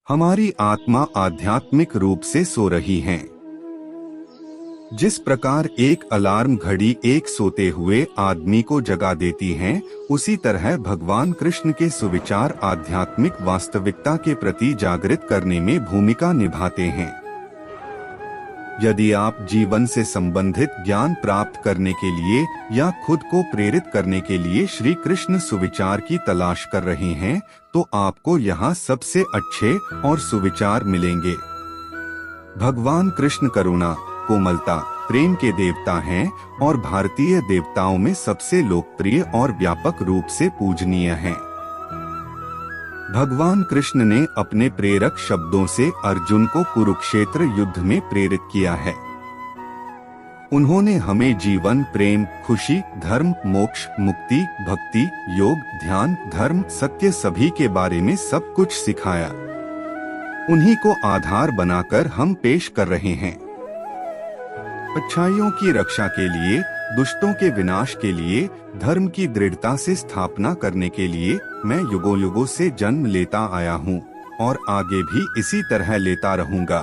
हमारी आत्मा आध्यात्मिक रूप से सो रही है। जिस प्रकार एक अलार्म घड़ी एक सोते हुए आदमी को जगा देती है, उसी तरह भगवान कृष्ण के सुविचार आध्यात्मिक वास्तविकता के प्रति जागृत करने में भूमिका निभाते हैं। यदि आप जीवन से संबंधित ज्ञान प्राप्त करने के लिए या खुद को प्रेरित करने के लिए श्री कृष्ण सुविचार की तलाश कर रहे हैं, तो आपको यहाँ सबसे अच्छे और सुविचार मिलेंगे। भगवान कृष्ण करुणा, कोमलता, प्रेम के देवता हैं और भारतीय देवताओं में सबसे लोकप्रिय और व्यापक रूप से पूजनीय हैं। भगवान कृष्ण ने अपने प्रेरक शब्दों से अर्जुन को कुरुक्षेत्र युद्ध में प्रेरित किया है। उन्होंने हमें जीवन, प्रेम, खुशी, धर्म, मोक्ष, मुक्ति, भक्ति, योग, ध्यान, धर्म, सत्य सभी के बारे में सब कुछ सिखाया। उन्हीं को आधार बनाकर हम पेश कर रहे हैं। अच्छाइयों की रक्षा के लिए, दुष्टों के विनाश के लिए, धर्म की दृढ़ता से स्थापना करने के लिए मैं युगों युगों से जन्म लेता आया हूँ और आगे भी इसी तरह लेता रहूंगा।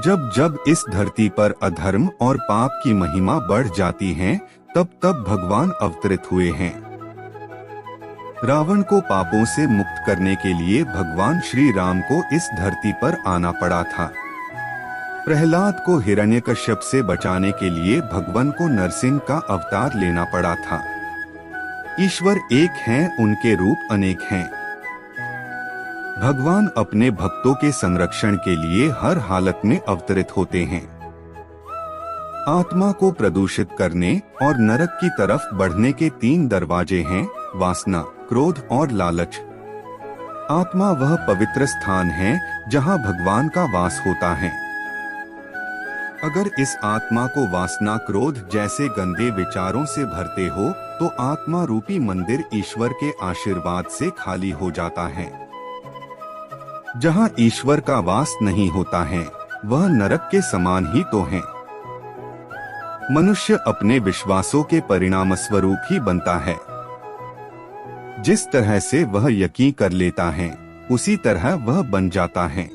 जब जब इस धरती पर अधर्म और पाप की महिमा बढ़ जाती है, तब तब भगवान अवतरित हुए हैं। रावण को पापों से मुक्त करने के लिए भगवान श्री राम को इस धरती पर आना पड़ा था। प्रहलाद को हिरण्यकश्यप से बचाने के लिए भगवान को नरसिंह का अवतार लेना पड़ा था। ईश्वर एक हैं, उनके रूप अनेक हैं। भगवान अपने भक्तों के संरक्षण के लिए हर हालत में अवतरित होते हैं। आत्मा को प्रदूषित करने और नरक की तरफ बढ़ने के 3 दरवाजे हैं: वासना, क्रोध और लालच। आत्मा वह पवित्र स्थान है जहां भगवान का वास होता है। अगर इस आत्मा को वासना, क्रोध जैसे गंदे विचारों से भरते हो, तो आत्मा रूपी मंदिर ईश्वर के आशीर्वाद से खाली हो जाता है। जहां ईश्वर का वास नहीं होता है, वह नरक के समान ही तो है। मनुष्य अपने विश्वासों के परिणाम स्वरूप ही बनता है। जिस तरह से वह यकीन कर लेता है, उसी तरह वह बन जाता है।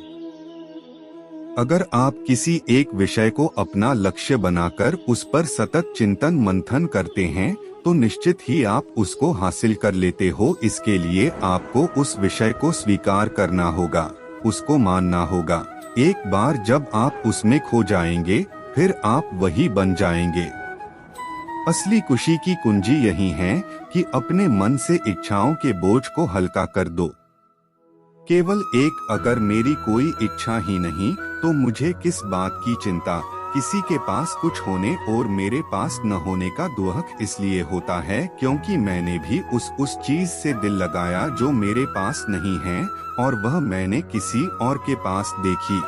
अगर आप किसी एक विषय को अपना लक्ष्य बनाकर उस पर सतत चिंतन मंथन करते हैं, तो निश्चित ही आप उसको हासिल कर लेते हो। इसके लिए आपको उस विषय को स्वीकार करना होगा, उसको मानना होगा। एक बार जब आप उसमें खो जाएंगे, फिर आप वही बन जाएंगे। असली खुशी की कुंजी यही है कि अपने मन से इच्छाओं के बोझ को हल्का कर दो। केवल एक, अगर मेरी कोई इच्छा ही नहीं तो मुझे किस बात की चिंता। किसी के पास कुछ होने और मेरे पास न होने का दुख इसलिए होता है क्योंकि मैंने भी उस चीज से दिल लगाया जो मेरे पास नहीं है, और वह मैंने किसी और के पास देखी।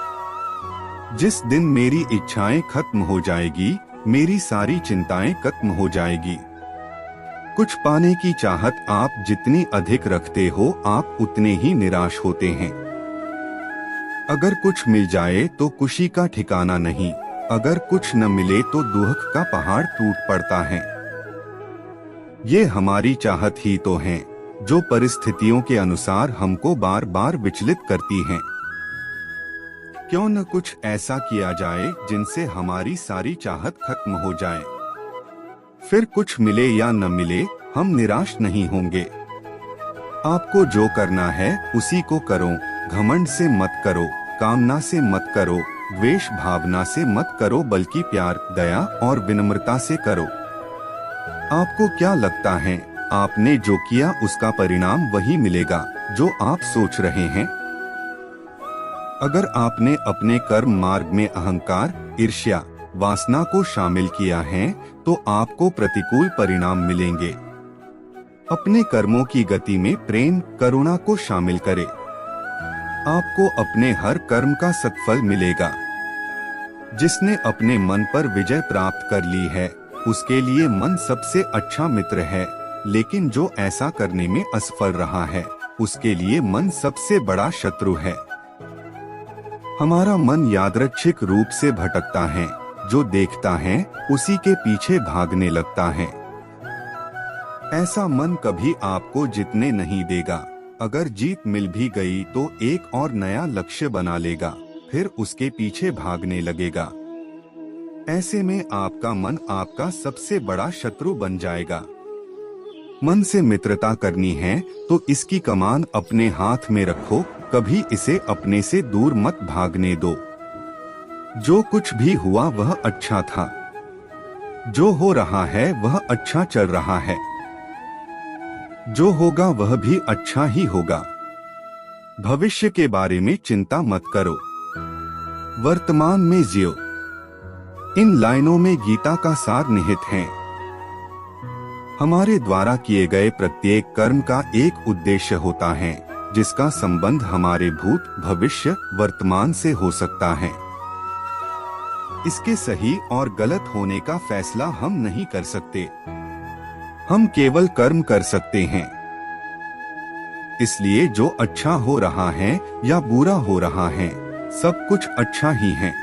जिस दिन मेरी इच्छाएं खत्म हो जाएगी, मेरी सारी चिंताएं खत्म हो जाएगी। कुछ पाने की चाहत आप जितनी अधिक रखते हो, आप उतने ही निराश होते हैं। अगर कुछ मिल जाए तो खुशी का ठिकाना नहीं, अगर कुछ न मिले तो दुख का पहाड़ टूट पड़ता है। ये हमारी चाहत ही तो है जो परिस्थितियों के अनुसार हमको बार बार विचलित करती हैं। क्यों न कुछ ऐसा किया जाए जिनसे हमारी सारी चाहत खत्म हो जाए। फिर कुछ मिले या न मिले, हम निराश नहीं होंगे। आपको जो करना है उसी को करो। घमंड से मत करो, कामना से मत करो, द्वेष भावना से मत करो, बल्कि प्यार, दया और विनम्रता से करो। आपको क्या लगता है, आपने जो किया उसका परिणाम वही मिलेगा जो आप सोच रहे हैं। अगर आपने अपने कर्म मार्ग में अहंकार, ईर्ष्या, वासना को शामिल किया है, तो आपको प्रतिकूल परिणाम मिलेंगे। अपने कर्मों की गति में प्रेम, करुणा को शामिल करें। आपको अपने हर कर्म का सत्फल मिलेगा। जिसने अपने मन पर विजय प्राप्त कर ली है, उसके लिए मन सबसे अच्छा मित्र है, लेकिन जो ऐसा करने में असफल रहा है, उसके लिए मन सबसे बड़ा शत्रु है। हमारा मन यादृच्छिक रूप से भटकता है। जो देखता है उसी के पीछे भागने लगता है। ऐसा मन कभी आपको जीतने नहीं देगा। अगर जीत मिल भी गई तो एक और नया लक्ष्य बना लेगा, फिर उसके पीछे भागने लगेगा। ऐसे में आपका मन आपका सबसे बड़ा शत्रु बन जाएगा। मन से मित्रता करनी है तो इसकी कमान अपने हाथ में रखो, कभी इसे अपने से दूर मत भागने दो। जो कुछ भी हुआ वह अच्छा था, जो हो रहा है वह अच्छा चल रहा है, जो होगा वह भी अच्छा ही होगा। भविष्य के बारे में चिंता मत करो, वर्तमान में जियो। इन लाइनों में गीता का सार निहित है। हमारे द्वारा किए गए प्रत्येक कर्म का एक उद्देश्य होता है, जिसका संबंध हमारे भूत, भविष्य, वर्तमान से हो सकता है। इसके सही और गलत होने का फैसला हम नहीं कर सकते, हम केवल कर्म कर सकते हैं। इसलिए जो अच्छा हो रहा है या बुरा हो रहा है, सब कुछ अच्छा ही है।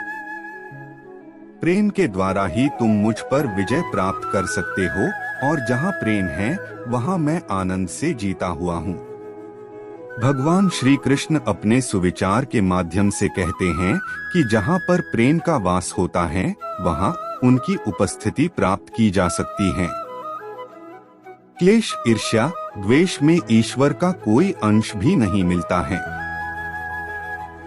प्रेम के द्वारा ही तुम मुझ पर विजय प्राप्त कर सकते हो, और जहाँ प्रेम है वहाँ मैं आनंद से जीता हुआ हूँ। भगवान श्री कृष्ण अपने सुविचार के माध्यम से कहते हैं कि जहाँ पर प्रेम का वास होता है वहाँ उनकी उपस्थिति प्राप्त की जा सकती है। क्लेश, ईर्ष्या, द्वेष में ईश्वर का कोई अंश भी नहीं मिलता है।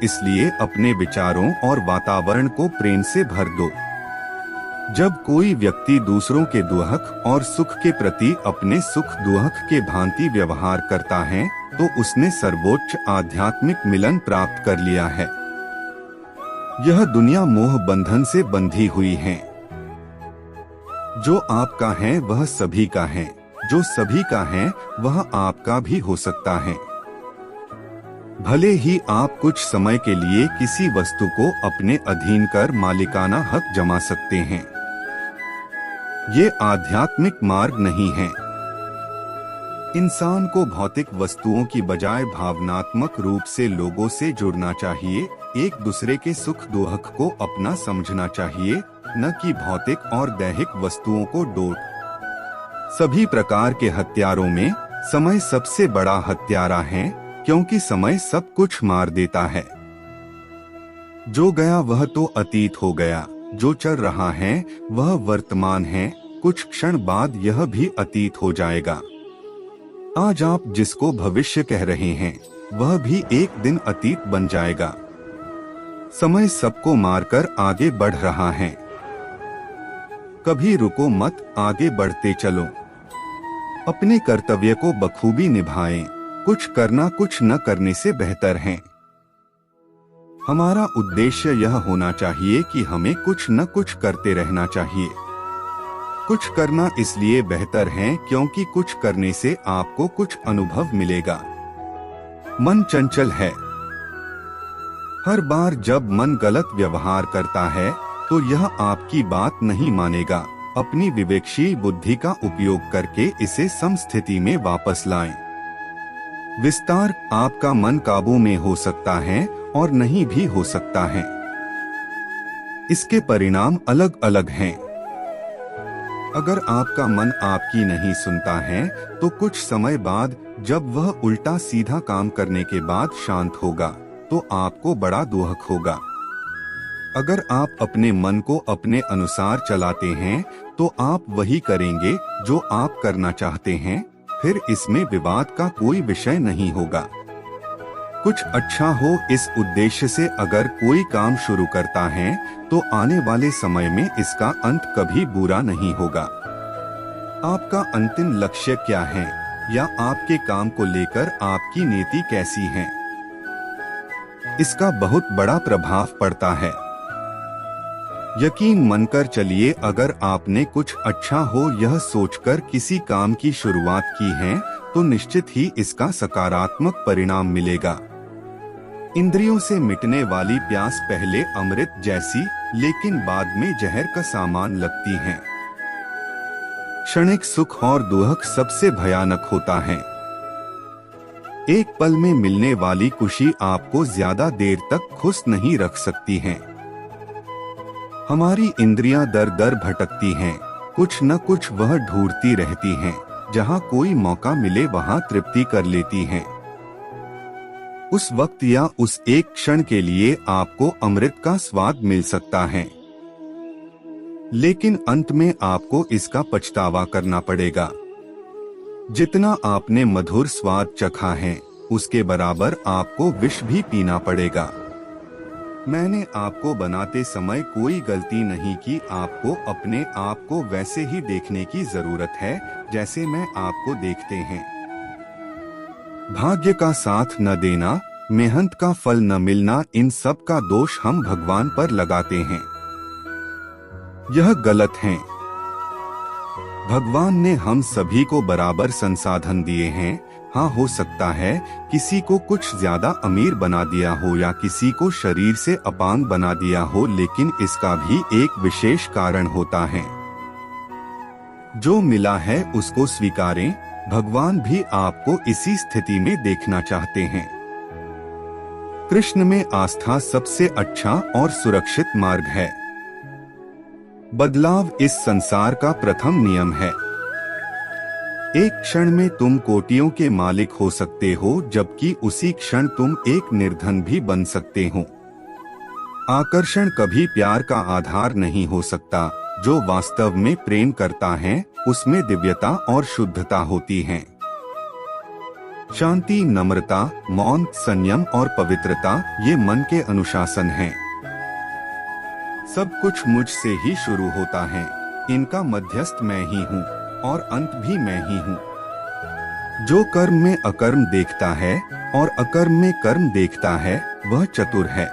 इसलिए अपने विचारों और वातावरण को प्रेम से भर दो। जब कोई व्यक्ति दूसरों के दुख और सुख के प्रति अपने सुख दुख के भांति व्यवहार करता है तो उसने सर्वोच्च आध्यात्मिक मिलन प्राप्त कर लिया है। यह दुनिया मोह बंधन से बंधी हुई है। जो आपका है वह सभी का है, जो सभी का है वह आपका भी हो सकता है। भले ही आप कुछ समय के लिए किसी वस्तु को अपने अधीन कर मालिकाना हक जमा सकते हैं, ये आध्यात्मिक मार्ग नहीं है। इंसान को भौतिक वस्तुओं की बजाय भावनात्मक रूप से लोगों से जुड़ना चाहिए, एक दूसरे के सुख दुख को अपना समझना चाहिए, न कि भौतिक और दैहिक वस्तुओं को डोट। सभी प्रकार के हथियारों में समय सबसे बड़ा हत्यारा है, क्योंकि समय सब कुछ मार देता है। जो गया वह तो अतीत हो गया, जो चल रहा है वह वर्तमान है, कुछ क्षण बाद यह भी अतीत हो जाएगा। आज आप जिसको भविष्य कह रहे हैं वह भी एक दिन अतीत बन जाएगा। समय सबको मारकर आगे बढ़ रहा है। कभी रुको मत, आगे बढ़ते चलो। अपने कर्तव्य को बखूबी निभाएं, कुछ करना कुछ न करने से बेहतर है। हमारा उद्देश्य यह होना चाहिए कि हमें कुछ न कुछ करते रहना चाहिए। कुछ करना इसलिए बेहतर है क्योंकि कुछ करने से आपको कुछ अनुभव मिलेगा। मन चंचल है। हर बार जब मन गलत व्यवहार करता है तो यह आपकी बात नहीं मानेगा। अपनी विवेकशील बुद्धि का उपयोग करके इसे समस्थिति में वापस लाएं। विस्तार, आपका मन काबू में हो सकता है और नहीं भी हो सकता है। इसके परिणाम अलग अलग हैं। अगर आपका मन आपकी नहीं सुनता है तो कुछ समय बाद जब वह उल्टा सीधा काम करने के बाद शांत होगा तो आपको बड़ा दुख होगा। अगर आप अपने मन को अपने अनुसार चलाते हैं तो आप वही करेंगे जो आप करना चाहते हैं, फिर इसमें विवाद का कोई विषय नहीं होगा। कुछ अच्छा हो इस उद्देश्य से अगर कोई काम शुरू करता है तो आने वाले समय में इसका अंत कभी बुरा नहीं होगा। आपका अंतिम लक्ष्य क्या है या आपके काम को लेकर आपकी नीति कैसी है, इसका बहुत बड़ा प्रभाव पड़ता है। यकीन मानकर चलिए, अगर आपने कुछ अच्छा हो यह सोचकर किसी काम की शुरुआत की है तो निश्चित ही इसका सकारात्मक परिणाम मिलेगा। इंद्रियों से मिटने वाली प्यास पहले अमृत जैसी लेकिन बाद में जहर का सामान लगती है। क्षणिक सुख और दुख सबसे भयानक होता है। एक पल में मिलने वाली खुशी आपको ज्यादा देर तक खुश नहीं रख सकती है। हमारी इंद्रियां दर दर भटकती हैं, कुछ न कुछ वह ढूंढती रहती हैं, जहां कोई मौका मिले वहां तृप्ति कर लेती हैं। उस वक्त या उस एक क्षण के लिए आपको अमृत का स्वाद मिल सकता है, लेकिन अंत में आपको इसका पछतावा करना पड़ेगा। जितना आपने मधुर स्वाद चखा है, उसके बराबर आपको विष भी पीना पड़ेगा। मैंने आपको बनाते समय कोई गलती नहीं की। आपको अपने आप को वैसे ही देखने की जरूरत है जैसे मैं आपको देखते हैं। भाग्य का साथ न देना, मेहनत का फल न मिलना, इन सब का दोष हम भगवान पर लगाते हैं। यह गलत है। भगवान ने हम सभी को बराबर संसाधन दिए हैं। हाँ, हो सकता है किसी को कुछ ज्यादा अमीर बना दिया हो या किसी को शरीर से अपांग बना दिया हो, लेकिन इसका भी एक विशेष कारण होता है। जो मिला है उसको स्वीकारें। भगवान भी आपको इसी स्थिति में देखना चाहते हैं। कृष्ण में आस्था सबसे अच्छा और सुरक्षित मार्ग है। बदलाव इस संसार का प्रथम नियम है। एक क्षण में तुम कोटियों के मालिक हो सकते हो, जबकि उसी क्षण तुम एक निर्धन भी बन सकते हो। आकर्षण कभी प्यार का आधार नहीं हो सकता। जो वास्तव में प्रेम करता है उसमें दिव्यता और शुद्धता होती है। शांति, नम्रता, मौन, संयम और पवित्रता ये मन के अनुशासन हैं। सब कुछ मुझसे ही शुरू होता है। इनका मध्यस्थ मैं ही हूँ और अंत भी मैं ही हूँ। जो कर्म में अकर्म देखता है और अकर्म में कर्म देखता है, वह चतुर है।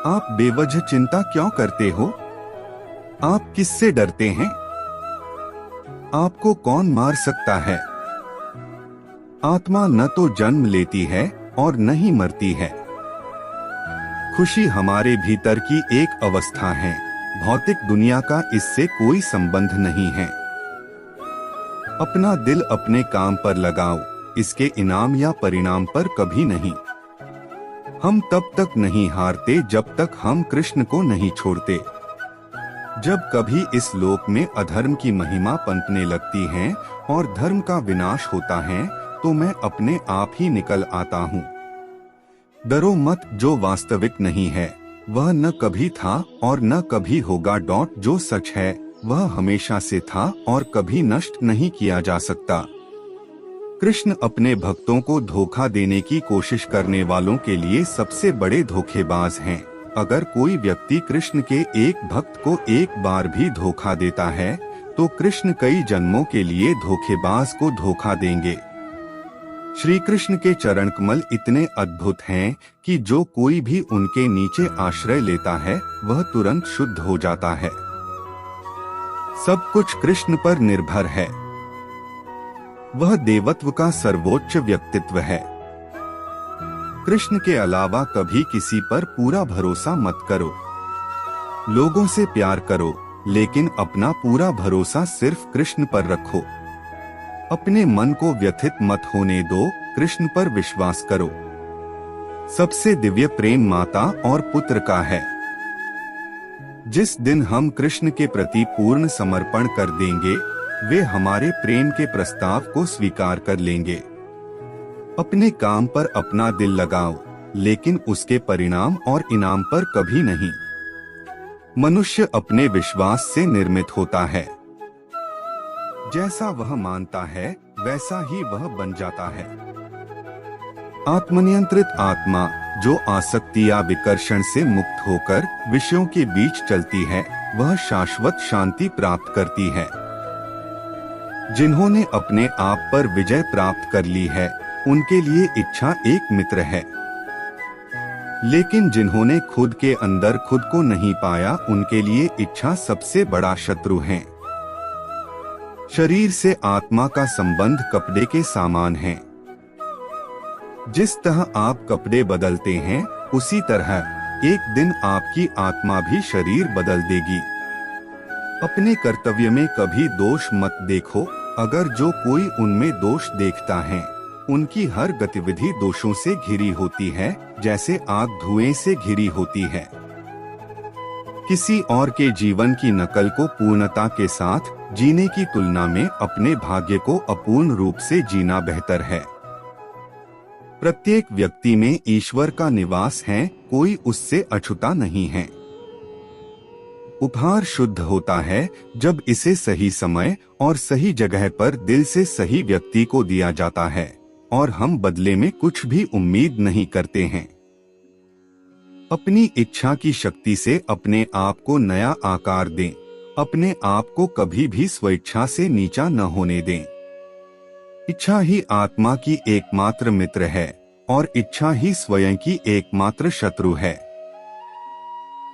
आप बेवजह चिंता क्यों करते हो? आप किससे डरते हैं? आपको कौन मार सकता है? आत्मा न तो जन्म लेती है और न ही मरती है। खुशी हमारे भीतर की एक अवस्था है। भौतिक दुनिया का इससे कोई संबंध नहीं है। अपना दिल अपने काम पर लगाओ, इसके इनाम या परिणाम पर कभी नहीं। हम तब तक नहीं हारते जब तक हम कृष्ण को नहीं छोड़ते। जब कभी इस लोक में अधर्म की महिमा पनपने लगती है और धर्म का विनाश होता है, तो मैं अपने आप ही निकल आता हूँ। डरो मत, जो वास्तविक नहीं है वह न कभी था और न कभी होगा। जो सच है वह हमेशा से था और कभी नष्ट नहीं किया जा सकता। कृष्ण अपने भक्तों को धोखा देने की कोशिश करने वालों के लिए सबसे बड़े धोखेबाज हैं। अगर कोई व्यक्ति कृष्ण के एक भक्त को एक बार भी धोखा देता है, तो कृष्ण कई जन्मों के लिए धोखेबाज को धोखा देंगे। श्री कृष्ण के चरण कमल इतने अद्भुत हैं कि जो कोई भी उनके नीचे आश्रय लेता है वह तुरंत शुद्ध हो जाता है। सब कुछ कृष्ण पर निर्भर है। वह देवत्व का सर्वोच्च व्यक्तित्व है। कृष्ण के अलावा कभी किसी पर पूरा भरोसा मत करो। लोगों से प्यार करो, लेकिन अपना पूरा भरोसा सिर्फ कृष्ण पर रखो। अपने मन को व्यथित मत होने दो, कृष्ण पर विश्वास करो। सबसे दिव्य प्रेम माता और पुत्र का है। जिस दिन हम कृष्ण के प्रति पूर्ण समर्पण कर देंगे, वे हमारे प्रेम के प्रस्ताव को स्वीकार कर लेंगे। अपने काम पर अपना दिल लगाओ, लेकिन उसके परिणाम और इनाम पर कभी नहीं। मनुष्य अपने विश्वास से निर्मित होता है। जैसा वह मानता है वैसा ही वह बन जाता है। आत्मनियंत्रित आत्मा जो आसक्ति या विकर्षण से मुक्त होकर विषयों के बीच चलती है, वह शाश्वत शांति प्राप्त करती है। जिन्होंने अपने आप पर विजय प्राप्त कर ली है, उनके लिए इच्छा एक मित्र है। लेकिन जिन्होंने खुद के अंदर खुद को नहीं पाया, उनके लिए इच्छा सबसे बड़ा शत्रु है। शरीर से आत्मा का संबंध कपड़े के समान है। जिस तरह आप कपड़े बदलते हैं, उसी तरह एक दिन आपकी आत्मा भी शरीर बदल देगी। अपने कर्तव्य में कभी दोष मत देखो। अगर जो कोई उनमें दोष देखता है, उनकी हर गतिविधि दोषों से घिरी होती है, जैसे आग धुएं से घिरी होती है। किसी और के जीवन की नकल को पूर्णता के साथ जीने की तुलना में अपने भाग्य को अपूर्ण रूप से जीना बेहतर है। प्रत्येक व्यक्ति में ईश्वर का निवास है, कोई उससे अछूता नहीं है। उपहार शुद्ध होता है जब इसे सही समय और सही जगह पर दिल से सही व्यक्ति को दिया जाता है और हम बदले में कुछ भी उम्मीद नहीं करते हैं। अपनी इच्छा की शक्ति से अपने आप को नया आकार दें। अपने आप को कभी भी स्वेच्छा से नीचा न होने दें। इच्छा ही आत्मा की एकमात्र मित्र है और इच्छा ही स्वयं की एकमात्र शत्रु है।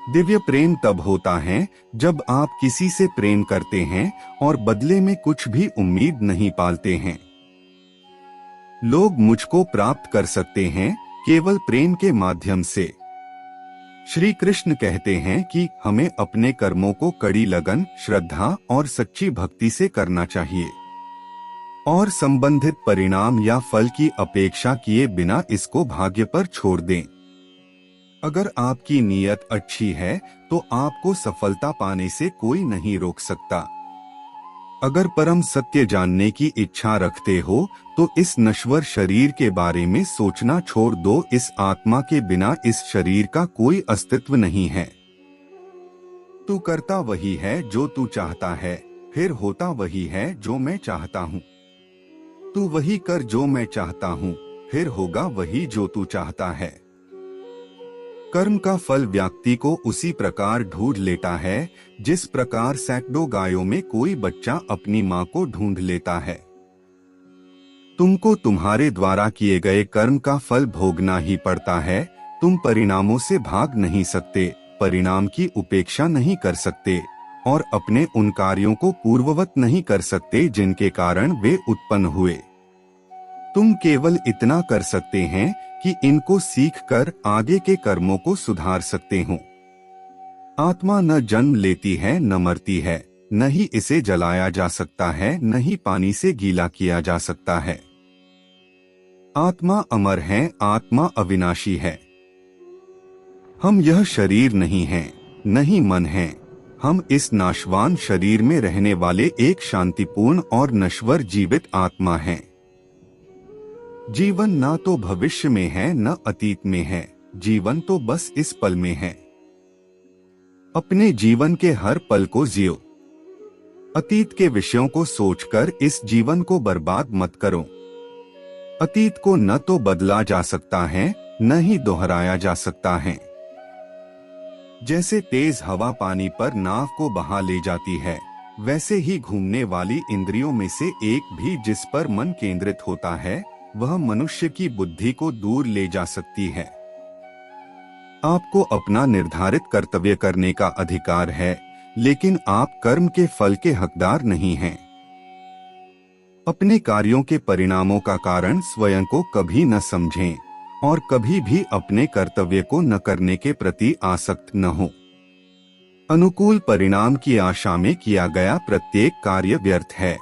दिव्य प्रेम तब होता है जब आप किसी से प्रेम करते हैं और बदले में कुछ भी उम्मीद नहीं पालते हैं। लोग मुझको प्राप्त कर सकते हैं केवल प्रेम के माध्यम से। श्री कृष्ण कहते हैं कि हमें अपने कर्मों को कड़ी लगन, श्रद्धा और सच्ची भक्ति से करना चाहिए और संबंधित परिणाम या फल की अपेक्षा किए बिना इसको भाग्य पर छोड़ दें। अगर आपकी नीयत अच्छी है तो आपको सफलता पाने से कोई नहीं रोक सकता। अगर परम सत्य जानने की इच्छा रखते हो तो इस नश्वर शरीर के बारे में सोचना छोड़ दो। इस आत्मा के बिना इस शरीर का कोई अस्तित्व नहीं है। तू करता वही है जो तू चाहता है, फिर होता वही है जो मैं चाहता हूँ। तू वही कर जो मैं चाहता हूँ, फिर होगा वही जो तू चाहता है। कर्म का फल व्यक्ति को उसी प्रकार ढूंढ लेता है जिस प्रकार सैकड़ों गायों में कोई बच्चा अपनी मां को ढूंढ लेता है। तुमको तुम्हारे द्वारा किए गए कर्म का फल भोगना ही पड़ता है। तुम परिणामों से भाग नहीं सकते, परिणाम की उपेक्षा नहीं कर सकते और अपने उन कार्यों को पूर्ववत नहीं कर सकते जिनके कारण वे उत्पन्न हुए। तुम केवल इतना कर सकते हैं कि इनको सीखकर आगे के कर्मों को सुधार सकते हो। आत्मा न जन्म लेती है न मरती है, न ही इसे जलाया जा सकता है, न ही पानी से गीला किया जा सकता है। आत्मा अमर है, आत्मा अविनाशी है। हम यह शरीर नहीं हैं, न ही मन है। हम इस नाशवान शरीर में रहने वाले एक शांतिपूर्ण और नश्वर जीवित आत्मा हैं। जीवन ना तो भविष्य में है न अतीत में है, जीवन तो बस इस पल में है। अपने जीवन के हर पल को जियो। अतीत के विषयों को सोचकर इस जीवन को बर्बाद मत करो। अतीत को न तो बदला जा सकता है न ही दोहराया जा सकता है। जैसे तेज हवा पानी पर नाव को बहा ले जाती है, वैसे ही घूमने वाली इंद्रियों में से एक भी जिस पर मन केंद्रित होता है वह मनुष्य की बुद्धि को दूर ले जा सकती है। आपको अपना निर्धारित कर्तव्य करने का अधिकार है, लेकिन आप कर्म के फल के हकदार नहीं हैं। अपने कार्यों के परिणामों का कारण स्वयं को कभी न समझें और कभी भी अपने कर्तव्य को न करने के प्रति आसक्त न हो। अनुकूल परिणाम की आशा में किया गया प्रत्येक कार्य व्यर्थ है।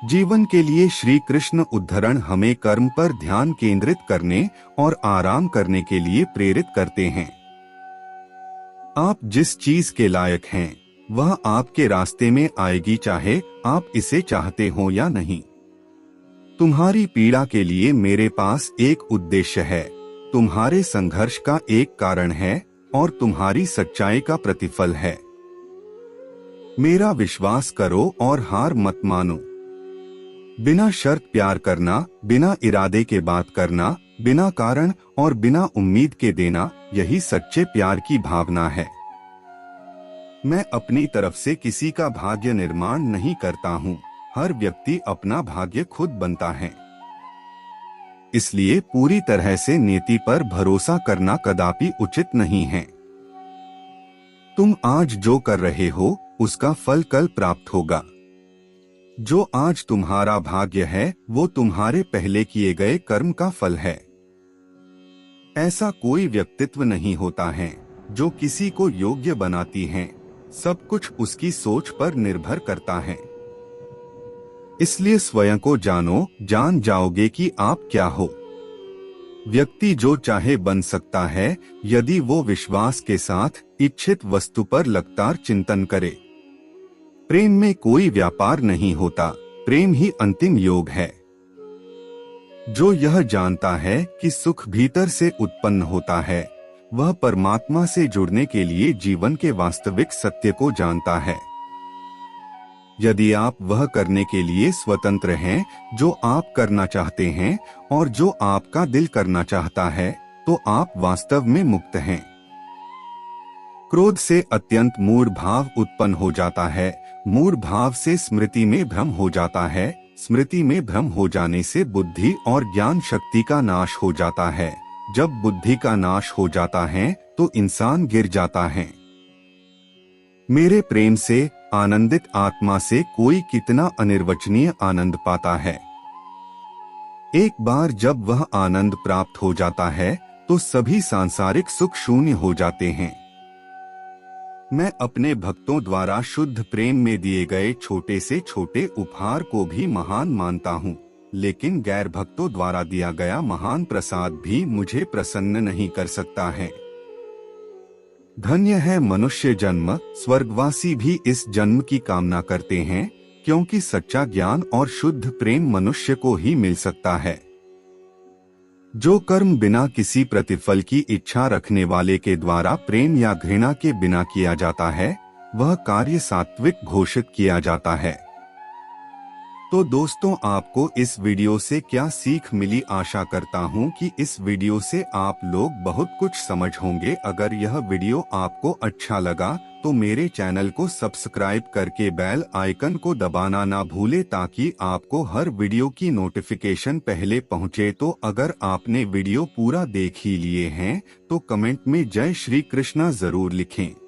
जीवन के लिए श्री कृष्ण उद्धरण हमें कर्म पर ध्यान केंद्रित करने और आराम करने के लिए प्रेरित करते हैं। आप जिस चीज के लायक हैं वह आपके रास्ते में आएगी, चाहे आप इसे चाहते हो या नहीं। तुम्हारी पीड़ा के लिए मेरे पास एक उद्देश्य है, तुम्हारे संघर्ष का एक कारण है और तुम्हारी सच्चाई का प्रतिफल है। मेरा विश्वास करो और हार मत मानो। बिना शर्त प्यार करना, बिना इरादे के बात करना, बिना कारण और बिना उम्मीद के देना, यही सच्चे प्यार की भावना है। मैं अपनी तरफ से किसी का भाग्य निर्माण नहीं करता हूँ, हर व्यक्ति अपना भाग्य खुद बनता है। इसलिए पूरी तरह से नियति पर भरोसा करना कदापि उचित नहीं है। तुम आज जो कर रहे हो उसका फल कल प्राप्त होगा। जो आज तुम्हारा भाग्य है वो तुम्हारे पहले किए गए कर्म का फल है। ऐसा कोई व्यक्तित्व नहीं होता है जो किसी को योग्य बनाती है, सब कुछ उसकी सोच पर निर्भर करता है। इसलिए स्वयं को जानो, जान जाओगे कि आप क्या हो। व्यक्ति जो चाहे बन सकता है यदि वो विश्वास के साथ इच्छित वस्तु पर लगातार चिंतन करे। प्रेम में कोई व्यापार नहीं होता, प्रेम ही अंतिम योग है। जो यह जानता है कि सुख भीतर से उत्पन्न होता है, वह परमात्मा से जुड़ने के लिए जीवन के वास्तविक सत्य को जानता है। यदि आप वह करने के लिए स्वतंत्र हैं जो आप करना चाहते हैं और जो आपका दिल करना चाहता है, तो आप वास्तव में मुक्त हैं। क्रोध से अत्यंत मूढ़ भाव उत्पन्न हो जाता है। मूढ़ भाव से स्मृति में भ्रम हो जाता है। स्मृति में भ्रम हो जाने से बुद्धि और ज्ञान शक्ति का नाश हो जाता है। जब बुद्धि का नाश हो जाता है तो इंसान गिर जाता है। मेरे प्रेम से आनंदित आत्मा से कोई कितना अनिर्वचनीय आनंद पाता है। एक बार जब वह आनंद प्राप्त हो जाता है तो सभी सांसारिक सुख शून्य हो जाते हैं। मैं अपने भक्तों द्वारा शुद्ध प्रेम में दिए गए छोटे से छोटे उपहार को भी महान मानता हूँ, लेकिन गैर भक्तों द्वारा दिया गया महान प्रसाद भी मुझे प्रसन्न नहीं कर सकता है। धन्य है मनुष्य जन्म, स्वर्गवासी भी इस जन्म की कामना करते हैं, क्योंकि सच्चा ज्ञान और शुद्ध प्रेम मनुष्य को ही मिल सकता है। जो कर्म बिना किसी प्रतिफल की इच्छा रखने वाले के द्वारा प्रेम या घृणा के बिना किया जाता है, वह कार्य सात्विक घोषित किया जाता है। तो दोस्तों, आपको इस वीडियो से क्या सीख मिली? आशा करता हूँ कि इस वीडियो से आप लोग बहुत कुछ समझ होंगे। अगर यह वीडियो आपको अच्छा लगा तो मेरे चैनल को सब्सक्राइब करके बेल आइकन को दबाना ना भूले, ताकि आपको हर वीडियो की नोटिफिकेशन पहले पहुँचे। तो अगर आपने वीडियो पूरा देख ही लिए हैं तो कमेंट में जय श्री कृष्णा जरूर लिखें।